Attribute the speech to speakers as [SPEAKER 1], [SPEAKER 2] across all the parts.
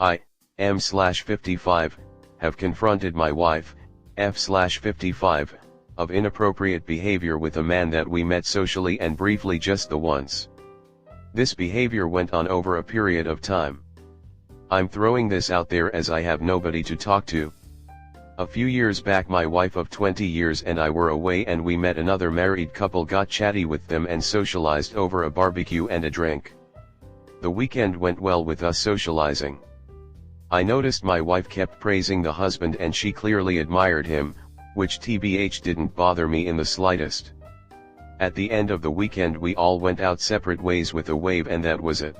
[SPEAKER 1] I, M/55, have confronted my wife, F/55, of inappropriate behavior with a man that we met socially and briefly just the once. This behavior went on over a period of time. I'm throwing this out there as I have nobody to talk to. A few years back my wife of 20 years and I were away and we met another married couple, got chatty with them and socialized over a barbecue and a drink. The weekend went well with us socializing. I noticed my wife kept praising the husband and she clearly admired him, which TBH didn't bother me in the slightest. At the end of the weekend we all went out separate ways with a wave and that was it.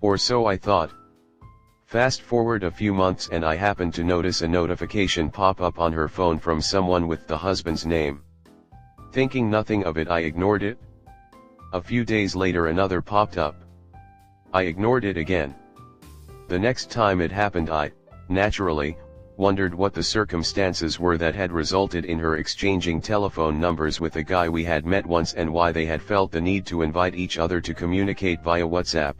[SPEAKER 1] Or so I thought. Fast forward a few months and I happened to notice a notification pop up on her phone from someone with the husband's name. Thinking nothing of it, I ignored it. A few days later another popped up. I ignored it again. The next time it happened I, naturally, wondered what the circumstances were that had resulted in her exchanging telephone numbers with a guy we had met once and why they had felt the need to invite each other to communicate via WhatsApp.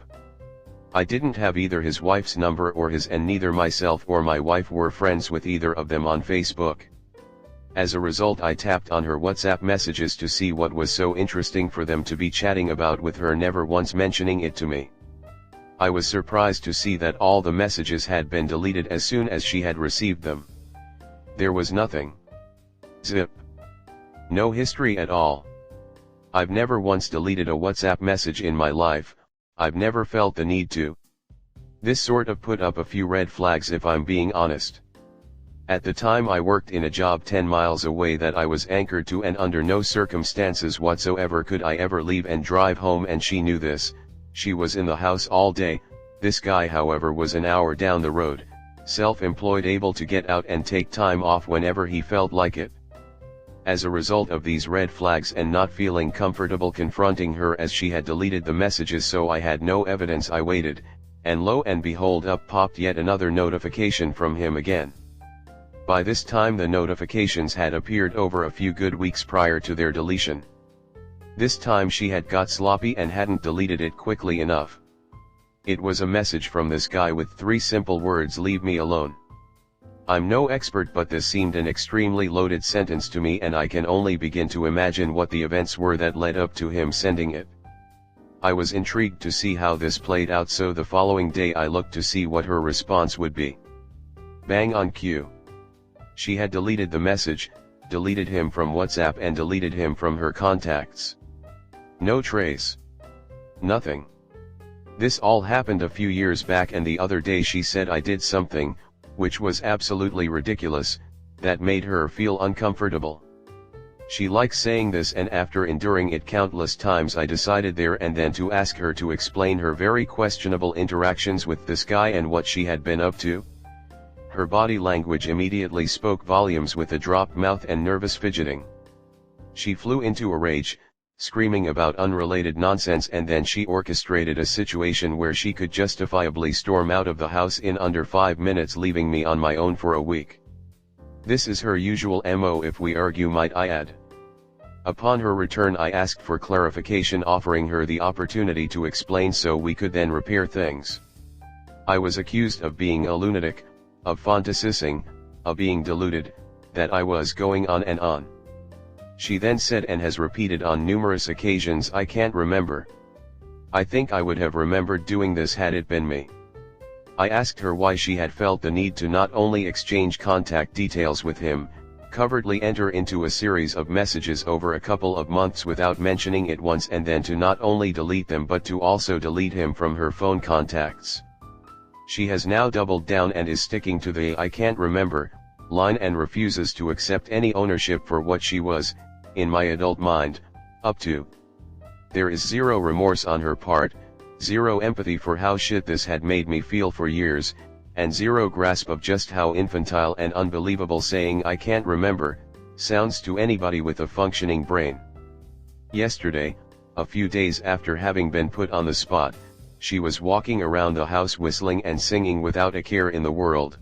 [SPEAKER 1] I didn't have either his wife's number or his, and neither myself or my wife were friends with either of them on Facebook. As a result I tapped on her WhatsApp messages to see what was so interesting for them to be chatting about, with her never once mentioning it to me. I was surprised to see that all the messages had been deleted as soon as she had received them. There was nothing. Zip. No history at all. I've never once deleted a WhatsApp message in my life. I've never felt the need to. This sort of put up a few red flags if I'm being honest. At the time I worked in a job 10 miles away that I was anchored to, and under no circumstances whatsoever could I ever leave and drive home, and she knew this. She was in the house all day. This guy however was an hour down the road, self-employed, able to get out and take time off whenever he felt like it. As a result of these red flags and not feeling comfortable confronting her as she had deleted the messages, so I had no evidence, I waited, and lo and behold up popped yet another notification from him again. By this time the notifications had appeared over a few good weeks prior to their deletion. This time she had got sloppy and hadn't deleted it quickly enough. It was a message from this guy with 3 simple words: "Leave me alone." I'm no expert, but this seemed an extremely loaded sentence to me, and I can only begin to imagine what the events were that led up to him sending it. I was intrigued to see how this played out, so the following day I looked to see what her response would be. Bang on cue. She had deleted the message, deleted him from WhatsApp and deleted him from her contacts. No trace. Nothing. This all happened a few years back, and the other day she said I did something, which was absolutely ridiculous, that made her feel uncomfortable. She likes saying this, and after enduring it countless times I decided there and then to ask her to explain her very questionable interactions with this guy and what she had been up to. Her body language immediately spoke volumes, with a dropped mouth and nervous fidgeting. She flew into a rage, screaming about unrelated nonsense, and then she orchestrated a situation where she could justifiably storm out of the house in under 5 minutes, leaving me on my own for a week. This is her usual MO, if we argue, might I add. Upon her return I asked for clarification, offering her the opportunity to explain so we could then repair things. I was accused of being a lunatic, of fantasizing, of being deluded, that I was going on and on. She then said, and has repeated on numerous occasions, "I can't remember. I think I would have remembered doing this had it been me." I asked her why she had felt the need to not only exchange contact details with him, covertly enter into a series of messages over a couple of months without mentioning it once, and then to not only delete them but to also delete him from her phone contacts. She has now doubled down and is sticking to the "I can't remember" line and refuses to accept any ownership for what she was, in my adult mind, up to. There is zero remorse on her part, zero empathy for how shit this had made me feel for years, and zero grasp of just how infantile and unbelievable saying "I can't remember" sounds to anybody with a functioning brain. Yesterday, a few days after having been put on the spot, she was walking around the house whistling and singing without a care in the world.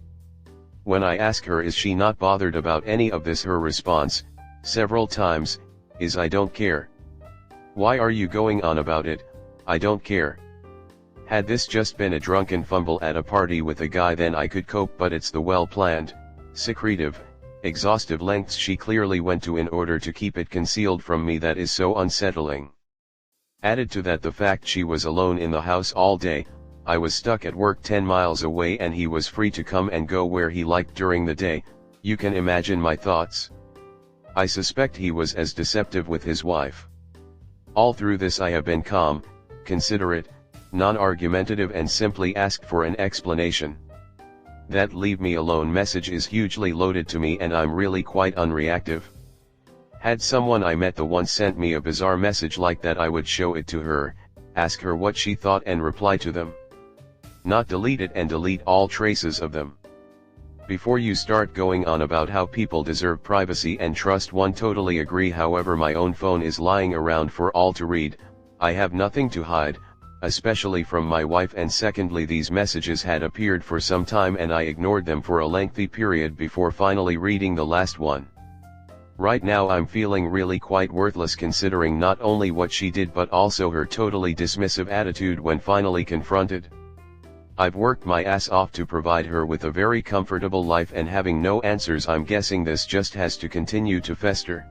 [SPEAKER 1] When I ask her is she not bothered about any of this, her response, several times, is "I don't care. Why are you going on about it? I don't care." Had this just been a drunken fumble at a party with a guy, then I could cope, but it's the well-planned, secretive, exhaustive lengths she clearly went to in order to keep it concealed from me that is so unsettling. Added to that the fact she was alone in the house all day, I was stuck at work 10 miles away and he was free to come and go where he liked during the day. You can imagine my thoughts. I suspect he was as deceptive with his wife. All through this I have been calm, considerate, non-argumentative, and simply asked for an explanation. That "leave me alone" message is hugely loaded to me, and I'm really quite unreactive. Had someone I met the once sent me a bizarre message like that, I would show it to her, ask her what she thought, and reply to them. Not delete it and delete all traces of them. Before you start going on about how people deserve privacy and trust, one totally agree. However, my own phone is lying around for all to read. I have nothing to hide, especially from my wife, and secondly, these messages had appeared for some time and I ignored them for a lengthy period before finally reading the last one. Right now I'm feeling really quite worthless, considering not only what she did but also her totally dismissive attitude when finally confronted. I've worked my ass off to provide her with a very comfortable life, and having no answers, I'm guessing this just has to continue to fester.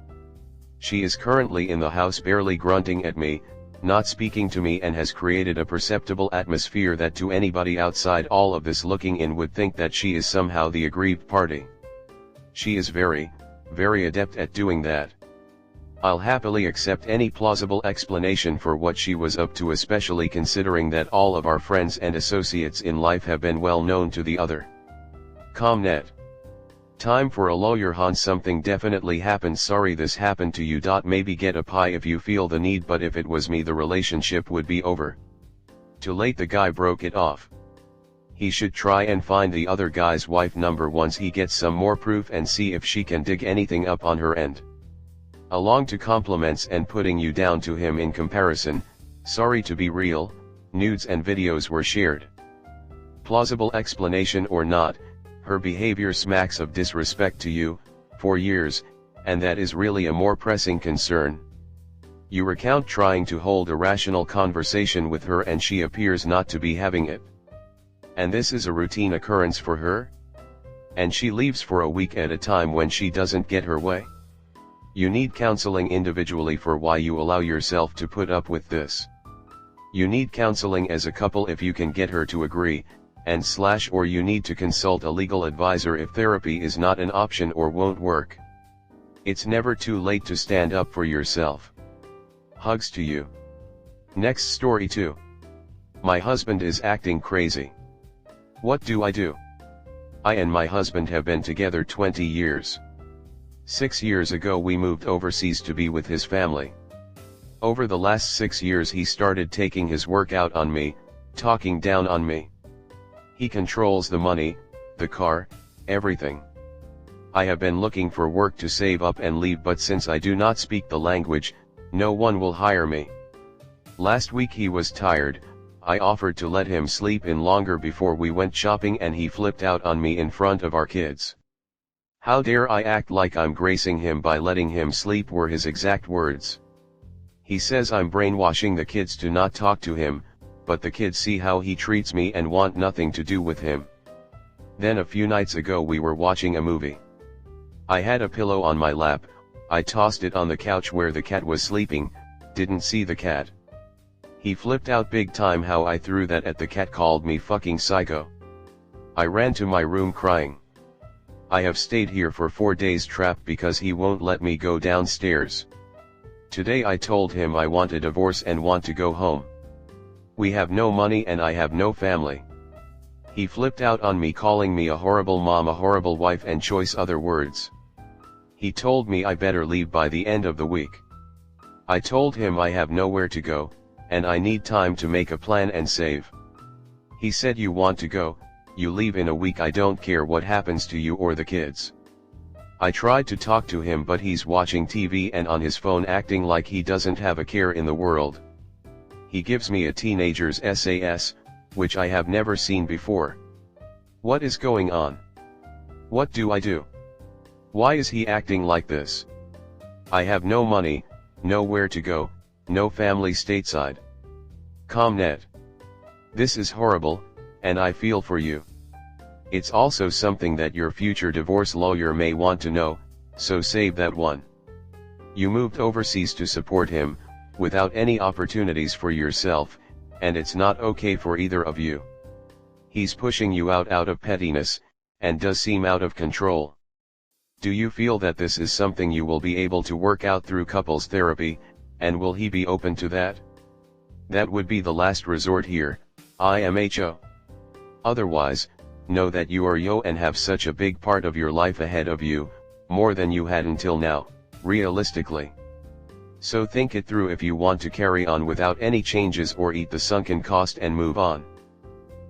[SPEAKER 1] She is currently in the house barely grunting at me, not speaking to me, and has created a perceptible atmosphere that to anybody outside all of this looking in would think that she is somehow the aggrieved party. She is very, very adept at doing that. I'll happily accept any plausible explanation for what she was up to, especially considering that all of our friends and associates in life have been well known to the other. Comnet. Time for a lawyer, hon. Something definitely happened. Sorry this happened to you. Maybe get a pie if you feel the need, but if it was me, the relationship would be over. Too late, the guy broke it off. He should try and find the other guy's wife number once he gets some more proof and see if she can dig anything up on her end. Along to compliments and putting you down to him in comparison. Sorry to be real, nudes and videos were shared. Plausible explanation or not, her behavior smacks of disrespect to you, for years, and that is really a more pressing concern. You recount trying to hold a rational conversation with her and she appears not to be having it. And this is a routine occurrence for her? And she leaves for a week at a time when she doesn't get her way? You need counseling individually for why you allow yourself to put up with this. You need counseling as a couple if you can get her to agree, or you need to consult a legal advisor if therapy is not an option or won't work. It's never too late to stand up for yourself. Hugs to you. Next story 2. My husband is acting crazy. What do I do? I and my husband have been together 20 years. 6 years ago we moved overseas to be with his family. Over the last 6 years he started taking his work out on me, talking down on me. He controls the money, the car, everything. I have been looking for work to save up and leave, but since I do not speak the language, no one will hire me. Last week he was tired. I offered to let him sleep in longer before we went shopping and he flipped out on me in front of our kids. How dare I act like I'm gracing him by letting him sleep, were his exact words. He says I'm brainwashing the kids to not talk to him, but the kids see how he treats me and want nothing to do with him. Then a few nights ago we were watching a movie. I had a pillow on my lap, I tossed it on the couch where the cat was sleeping, didn't see the cat. He flipped out big time how I threw that at the cat, called me fucking psycho. I ran to my room crying. I have stayed here for 4 days trapped because he won't let me go downstairs. Today I told him I want a divorce and want to go home. We have no money and I have no family. He flipped out on me, calling me a horrible mom, a horrible wife, and choice other words. He told me I better leave by the end of the week. I told him I have nowhere to go, and I need time to make a plan and save. He said, you want to go, you leave in a week, I don't care what happens to you or the kids. I tried to talk to him but he's watching TV and on his phone acting like he doesn't have a care in the world. He gives me a teenager's SAS, which I have never seen before. What is going on? What do I do? Why is he acting like this? I have no money, nowhere to go, no family stateside. Comnet. This is horrible, and I feel for you. It's also something that your future divorce lawyer may want to know, so save that one. You moved overseas to support him, without any opportunities for yourself, and it's not okay for either of you. He's pushing you out of pettiness, and does seem out of control. Do you feel that this is something you will be able to work out through couples therapy, and will he be open to that? That would be the last resort here, IMHO. Otherwise, know that you are yo and have such a big part of your life ahead of you, more than you had until now, realistically. So think it through if you want to carry on without any changes or eat the sunken cost and move on.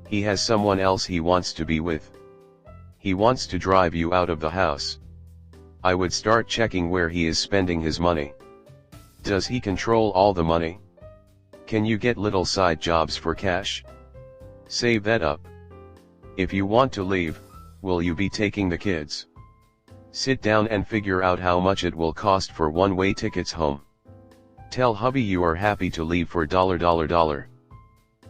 [SPEAKER 1] He has someone else he wants to be with. He wants to drive you out of the house. I would start checking where he is spending his money. Does he control all the money? Can you get little side jobs for cash? Save that up. If you want to leave, will you be taking the kids? Sit down and figure out how much it will cost for one-way tickets home. Tell hubby you are happy to leave for $.